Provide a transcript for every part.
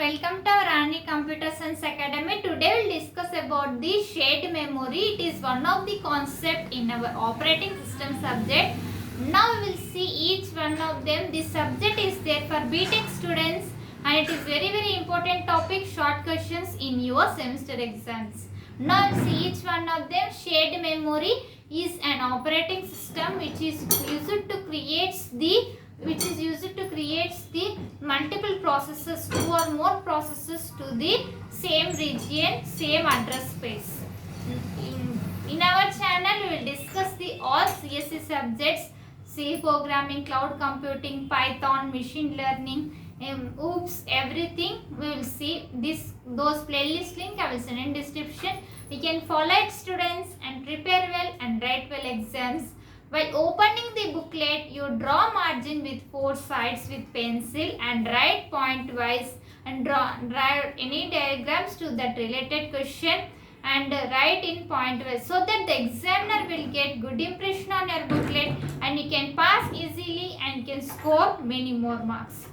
welcome to our R23 Computer Science Academy. Today we will discuss about the shared memory. It is one of the concept in our operating system subject. Now we will see each one of them. This subject is there for B.Tech students and it is very important topic, short questions in your semester exams. Now we will see each one of them. Shared memory is an operating system which is used to create the multiple processes, two or more processes to the same region, same address space. In our channel, we will discuss the all CSE subjects, C programming, cloud computing, Python, machine learning, everything. We will see those playlist link I will send in description. You can follow it, students, and prepare well and write well exams. While opening the booklet, you draw margin with 4 sides with pencil and write point-wise and draw any diagrams to that related question and write in point-wise so that the examiner will get good impression on your booklet and you can pass easily and can score many more marks.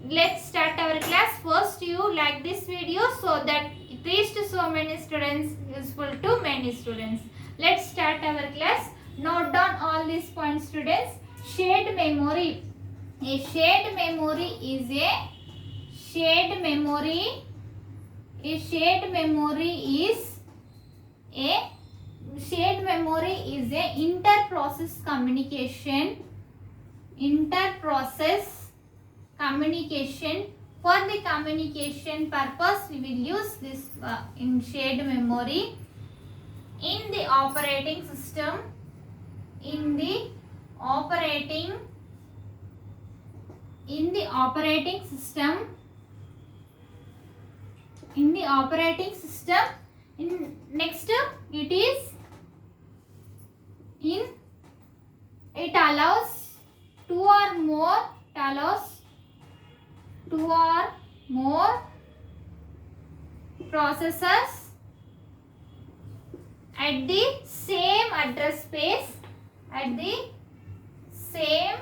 Let's start our class. First, you like this video so that it reached so many students, useful to many students. Let's start our class. Note down all these points, students. Shared memory. A shared memory is a shared memory. A shared memory is a shared memory is a inter-process communication. Inter-process communication. For the communication purpose, we will use this in shared memory in the operating system. In the operating system, next it is it allows two or more processes at the same address space, at the same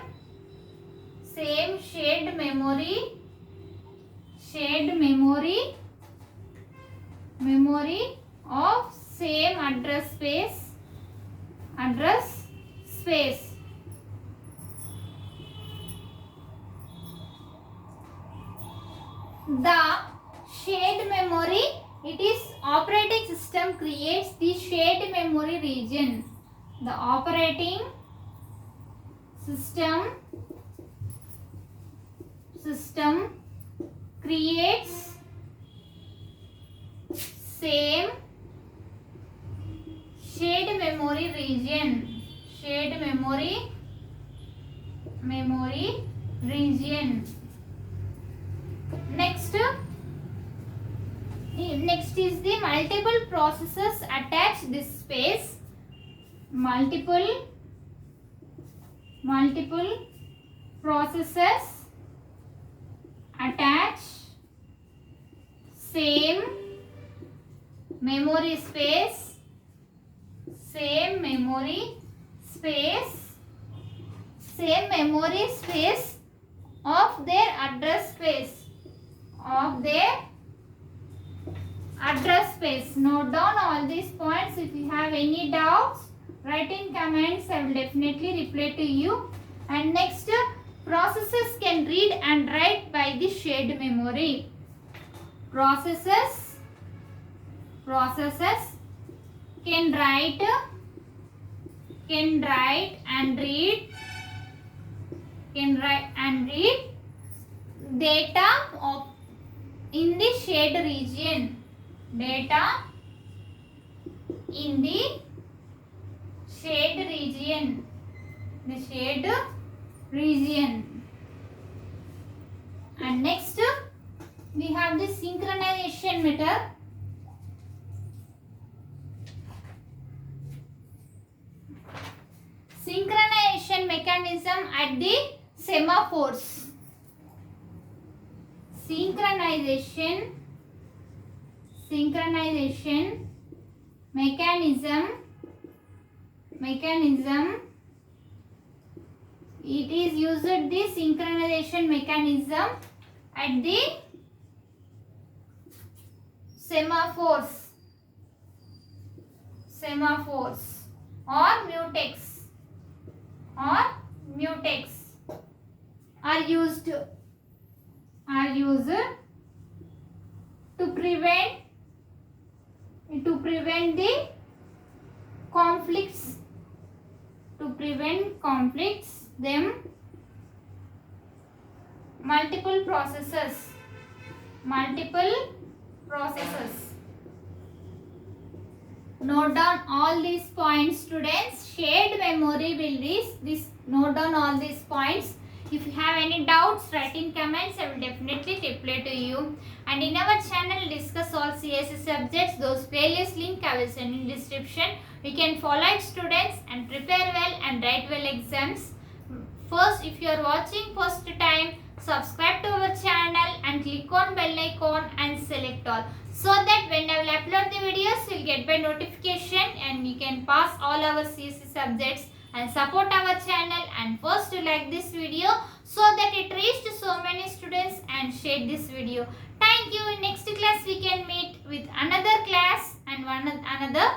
shared memory of same address space. The shared memory, it is operating system creates the shared memory region. The operating system creates same shared memory region. Shared memory region. Next is the multiple processes attach this space. Multiple processes attach same memory space, of their address space. Note down all these points. If you have any doubts, write in comments. I will definitely reply to you. And next, processes can read and write by the shared memory. Processes can write and read data in the shared region. Data in the shared region. And next we have the synchronization method. Synchronization mechanism at the semaphores. Synchronization mechanism. It is used the synchronization mechanism at the semaphores or mutex are used to prevent the conflicts, them multiple processes. Note down all these points, students. Shared memory will this. Note down all these points. If you have any doubts, write in comments. I will definitely reply to you. And in our channel, discuss all CSE subjects. Those playlist link I will send in description. You can follow it, students, and prepare well and write well exams. First, if you are watching first time, subscribe to our channel and click on bell icon and select all, so that when I will upload the videos, you will get by notification and you can pass all our CSE subjects and support our channel, and first to like this video so that it reached so many students and share this video. Thank you. In next class we can meet with another class and another